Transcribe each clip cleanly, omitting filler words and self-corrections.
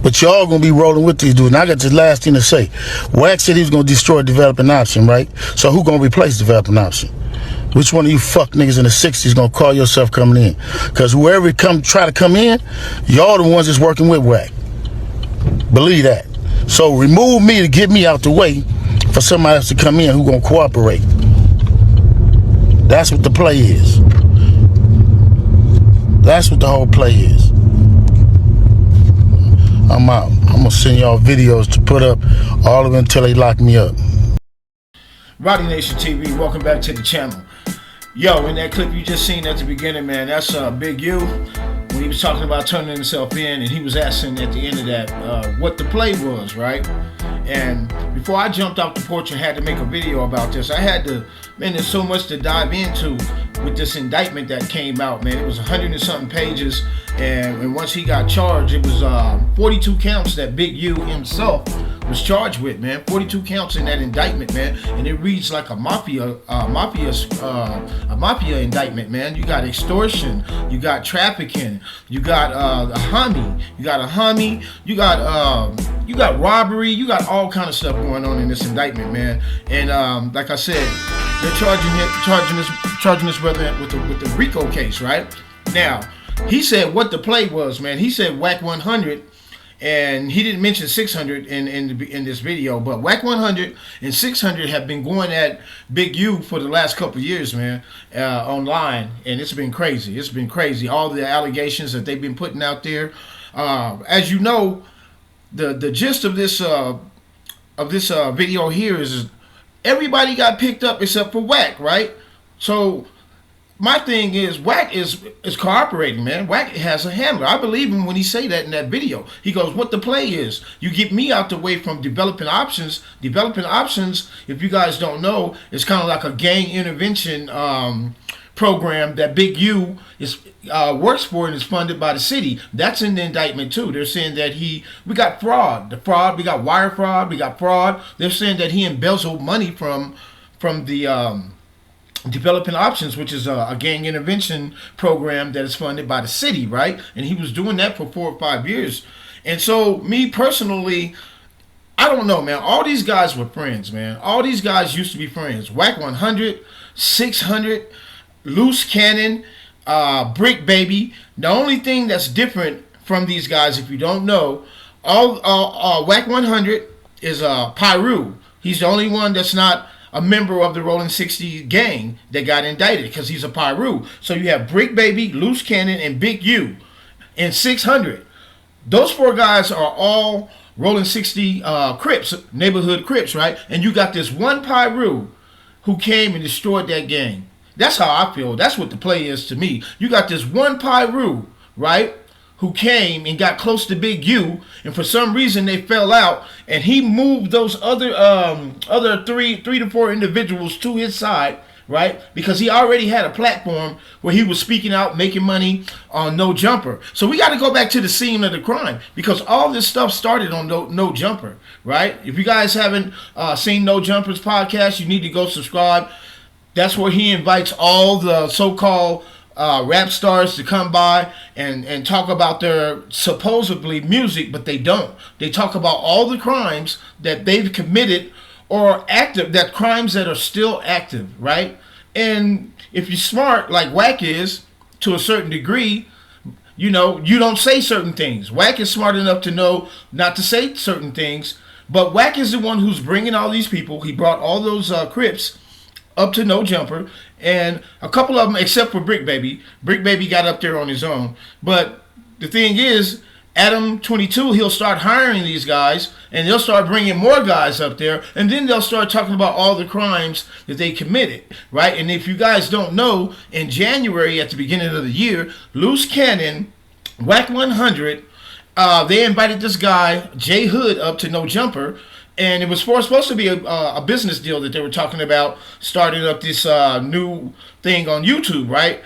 But y'all gonna be rolling with these dudes. And I got this last thing to say. WACK said he was gonna destroy developing option, right? So who gonna replace developing option? Which one of you fuck niggas in the 60s gonna call yourself coming in? Because whoever try to come in, y'all the ones that's working with WACK. Believe that. So remove me to get me out the way for somebody else to come in who gonna cooperate. That's what the play is. That's what the whole play is. I'm out. I'm gonna send y'all videos to put up, all of them until they lock me up. Rowdy Nation TV, welcome back to the channel. Yo, in that clip you just seen at the beginning, man, that's Big U when he was talking about turning himself in, and he was asking at the end of that what the play was, right? And before I jumped off the porch and had to make a video about this, I had to, man, there's so much to dive into with this indictment that came out, man. It was 100 and something pages, and once he got charged, it was 42 counts that Big U himself was charged with, man. 42 counts in that indictment, man, and it reads like a mafia indictment, man. You got extortion, you got trafficking, you got a homie, you got robbery, you got all kind of stuff going on in this indictment, man. And like I said, they're charging this brother with the RICO case, right? Now, he said what the play was, man. He said WACK 100. And he didn't mention 600 in this video, but WACK 100 and 600 have been going at Big U for the last couple of years, man, online, and it's been crazy. It's been crazy. All the allegations that they've been putting out there. As you know, the gist of this video here is everybody got picked up except for WACK, right? So my thing is, WACK is cooperating, man. WACK has a handler. I believe him when he say that in that video. He goes, what the play is, you get me out the way from developing options. Developing options, if you guys don't know, is kind of like a gang intervention program that Big U is works for and is funded by the city. That's in the indictment too. They're saying that we got fraud. We got wire fraud, we got fraud. They're saying that he embezzled money from the Developing Options, which is a gang intervention program that is funded by the city, right? And he was doing that for 4 or 5 years. And so, me personally, I don't know, man. All these guys were friends, man. All these guys used to be friends. WACK 100, 600, Loose Cannon, Brick Baby. The only thing that's different from these guys, if you don't know, WACK 100 is Pyru. He's the only one that's not a member of the Rolling 60 gang that got indicted because he's a Pyru. So you have Brick Baby, Loose Cannon, and Big U, and 600. Those 4 guys are all Rolling 60 Crips, neighborhood Crips, right? And you got this one Pyru who came and destroyed that gang. That's how I feel. That's what the play is to me. You got this one Pyru, right, who came and got close to Big U, and for some reason they fell out, and he moved those other three to four individuals to his side, right? Because he already had a platform where he was speaking out, making money on No Jumper. So we got to go back to the scene of the crime, because all this stuff started on No Jumper, right? If you guys haven't seen No Jumper's podcast, you need to go subscribe. That's where he invites all the so-called rap stars to come by and talk about their supposedly music, but they don't. They talk about all the crimes that they've committed or active, that crimes that are still active, right? And if you're smart like WACK is, to a certain degree, you know, you don't say certain things. WACK is smart enough to know not to say certain things, but WACK is the one who's bringing all these people. He brought all those Crips up to No Jumper, and a couple of them, except for Brick Baby. Brick Baby got up there on his own. But the thing is, Adam 22, he'll start hiring these guys, and they'll start bringing more guys up there, and then they'll start talking about all the crimes that they committed, right? And if you guys don't know, in January, at the beginning of the year, Loose Cannon, WACK 100, they invited this guy, J Hood, up to No Jumper, and it was supposed to be a business deal that they were talking about, starting up this new thing on YouTube, right?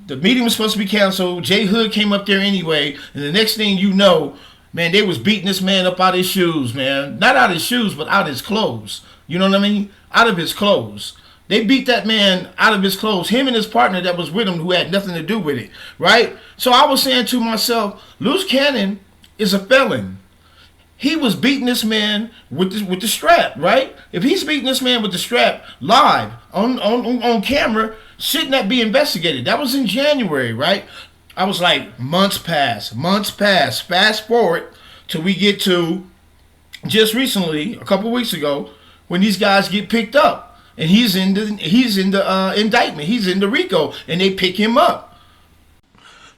The meeting was supposed to be canceled. J Hood came up there anyway, and the next thing you know, man, they was beating this man up out of his shoes, man. Not out of his shoes, but out of his clothes. You know what I mean? Out of his clothes. They beat that man out of his clothes. Him and his partner that was with him, who had nothing to do with it, right? So I was saying to myself, Loose Cannon is a felon. He was beating this man with the strap, right? If he's beating this man with the strap live on camera, shouldn't that be investigated? That was in January, right? I was like, months pass. Fast forward till we get to just recently, a couple weeks ago, when these guys get picked up, and he's in the indictment. He's in the RICO, and they pick him up.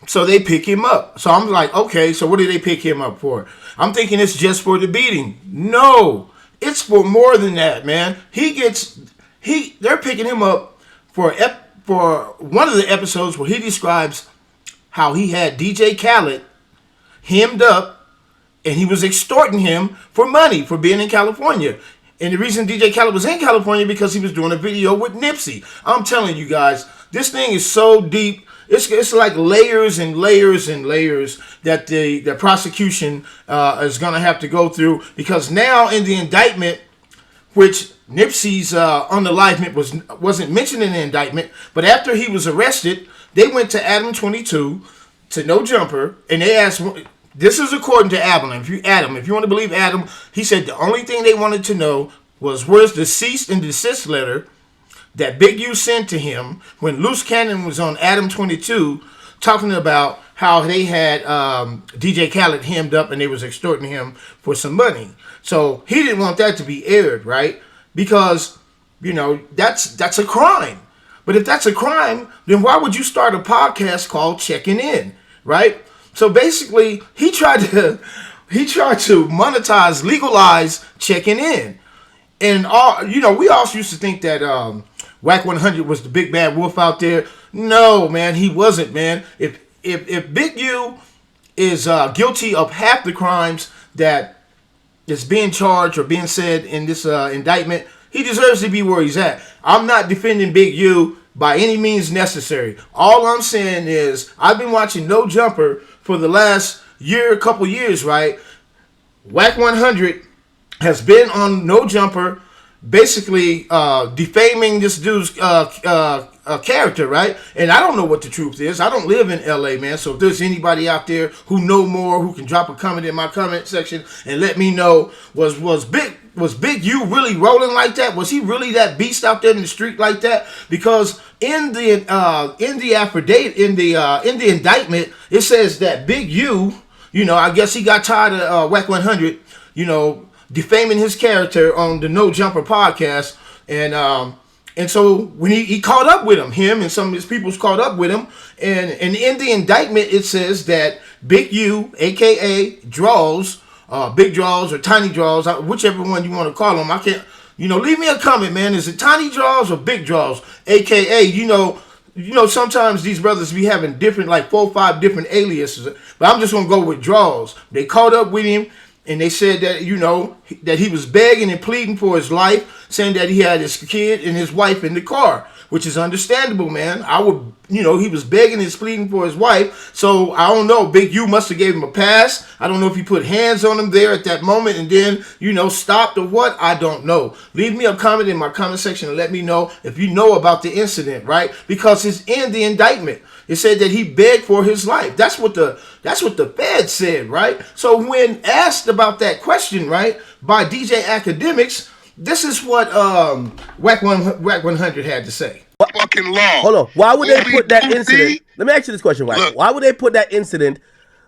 So they pick him up. So I'm like, okay, so what did they pick him up for? I'm thinking it's just for the beating. No, it's for more than that, man. They're picking him up for one of the episodes where he describes how he had DJ Khaled hemmed up and he was extorting him for money for being in California. And the reason DJ Khaled was in California because he was doing a video with Nipsey. I'm telling you guys, this thing is so deep. It's like layers and layers and layers that the prosecution is going to have to go through, because now in the indictment, which Nipsey's unalivement wasn't mentioned in the indictment, but after he was arrested, they went to Adam 22 to No Jumper, and they asked. This is according to Adam. If you want to believe Adam, he said the only thing they wanted to know was where's the cease and desist letter that Big U sent to him when Loose Cannon was on Adam 22 talking about how they had DJ Khaled hemmed up and they was extorting him for some money. So he didn't want that to be aired, right? Because, that's a crime. But if that's a crime, then why would you start a podcast called Checking In, right? So basically, he tried to monetize, legalize checking in. And we also used to think that WACK 100 was the big bad wolf out there. No, man, he wasn't, man. If Big U is guilty of half the crimes that is being charged or being said in this indictment, he deserves to be where he's at. I'm not defending Big U by any means necessary. All I'm saying is I've been watching No Jumper for the last couple years, right? WACK 100 has been on No Jumper, basically defaming this dude's character, right? And I don't know what the truth is. I don't live in LA, man. So if there's anybody out there who know more, who can drop a comment in my comment section and let me know, was Big U really rolling like that? Was he really that beast out there in the street like that? Because in the affidavit, in the indictment, it says that Big U, I guess he got tired of WACK 100, defaming his character on the No Jumper podcast, and so when he caught up with him and some of his people's caught up with him, and in the indictment it says that Big U, aka Draws, Big Draws or Tiny Draws, whichever one you want to call them. I can't, leave me a comment, man. Is it Tiny Draws or Big Draws, aka sometimes these brothers be having different, like 4 or 5 different aliases, but I'm just gonna go with Draws. They caught up with him. And they said that, that he was begging and pleading for his life, saying that he had his kid and his wife in the car, which is understandable, man. He was begging and pleading for his wife. So I don't know. Big U must have gave him a pass. I don't know if he put hands on him there at that moment and then, stopped or what. I don't know. Leave me a comment in my comment section and let me know if you know about the incident, right? Because it's in the indictment. It said that he begged for his life. That's what the Fed said, right? So when asked about that question, right, by DJ Academics, this is what WACK 100 had to say. Fucking law. Hold on. Why would they put that incident? Let me ask you this question, WACK. Why would they put that incident,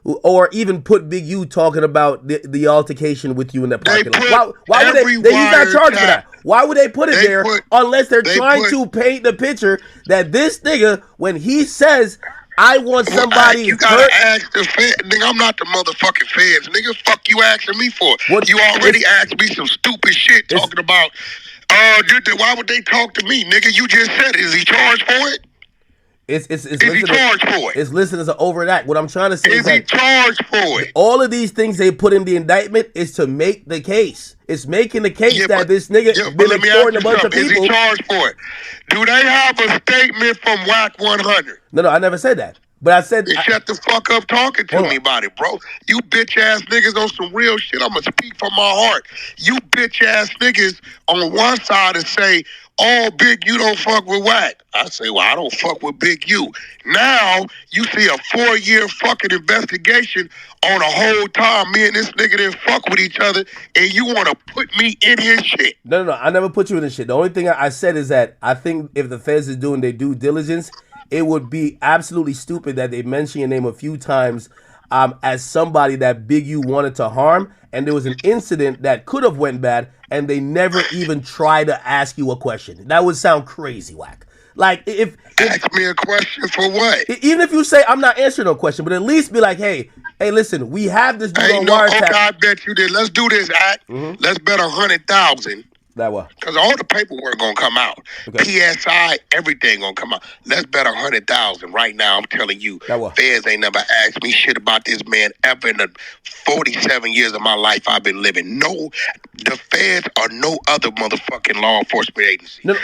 or even put Big U talking about the altercation with you in that parking lot? Why would they use that charge for that? Why would they put it there unless they're trying to paint the picture that this nigga, when he says, I want somebody you gotta ask the Fed, nigga. I'm not the motherfucking Feds, nigga. Fuck you asking me for? What? You already asked me some stupid shit talking about. Why would they talk to me, nigga? You just said it. Is he charged for it? Is he charged for it? It's listed as an overt act. What I'm trying to say is he charged for it? All of these things they put in the indictment is to make the case. It's making the case that this nigga been extorting a bunch of people. Is he charged for it? Do they have a statement from WACK 100? No, I never said that. But I said... shut the fuck up talking to me about it, bro. You bitch-ass niggas on some real shit. I'm going to speak from my heart. You bitch-ass niggas on one side and say, oh, Big U don't fuck with WACK. I say, well, I don't fuck with Big U. Now, you see a 4-year fucking investigation on a whole time me and this nigga didn't fuck with each other, and you want to put me in his shit. No, I never put you in this shit. The only thing I said is that I think if the feds is doing their due diligence, it would be absolutely stupid that they mention your name a few times as somebody that Big U wanted to harm, and there was an incident that could have went bad, and they never even try to ask you a question. That would sound crazy, WACK. Like, if ask me a question for what? Even if you say I'm not answering no question, but at least be like, hey, listen, we have this dude on wiretap. Okay, I bet you did. Let's do this, Act. Let's bet 100,000. That what? Because all the paperwork gonna come out. Okay. PSI, everything gonna come out. Let's bet 100,000 right now. I'm telling you, feds ain't never asked me shit about this man ever in the 47 years of my life I've been living. No, the feds or no other motherfucking law enforcement agency. No,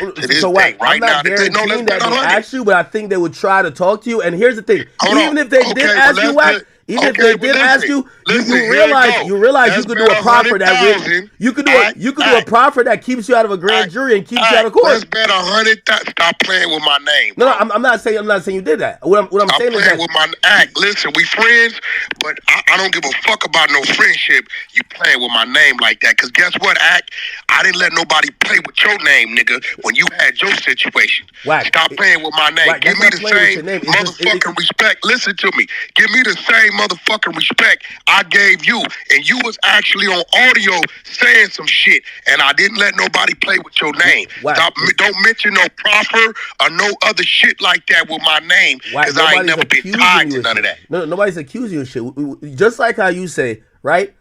so what? Right now, they say, no, let's bet 100. They ask you, but I think they would try to talk to you. And here's the thing: even if they did ask you, WACK. Even if they did ask you, you realize you could do a proffer that you could do a proffer that keeps you out of a grand jury and keeps you out of court. Let's bet 100,000. Stop playing with my name. No, I'm not saying you did that. What I'm saying is that with my act. Listen, we friends, but I don't give a fuck about no friendship. You playing with my name like that? Because guess what, Act? I didn't let nobody play with your name, nigga. When you had your situation, stop playing with my name. Give me the same motherfucking respect. Listen to me. Give me the same motherfucking respect I gave you, and you was actually on audio saying some shit, and I didn't let nobody play with your name. Don't mention no proffer or no other shit like that with my name, because I ain't never been tied to none of that. No, nobody's accusing you of shit. Just like how you say, right?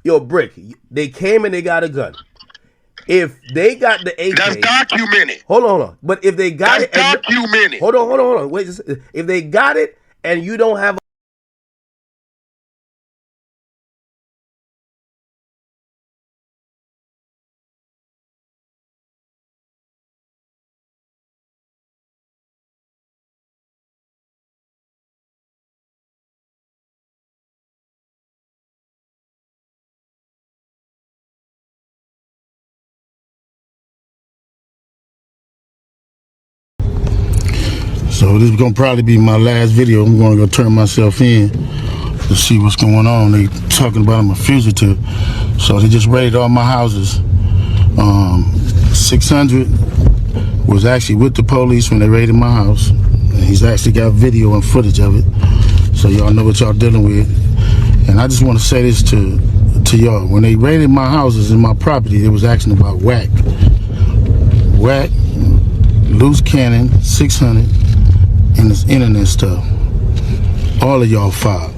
Yo, Brick, they came and they got a gun. If they got the AK, that's documented. Hold on. But if they got it, documented. Hold on. Wait, if they got it and you don't have So this is gonna probably be my last video. I'm gonna go turn myself in to see what's going on. They talking about I'm a fugitive. So they just raided all my houses. 600 was actually with the police when they raided my house. And he's actually got video and footage of it. So y'all know what y'all dealing with. And I just want to say this to y'all. When they raided my houses and my property, they was asking about WACK. WACK, loose cannon, 600. And this internet stuff. All of y'all filed.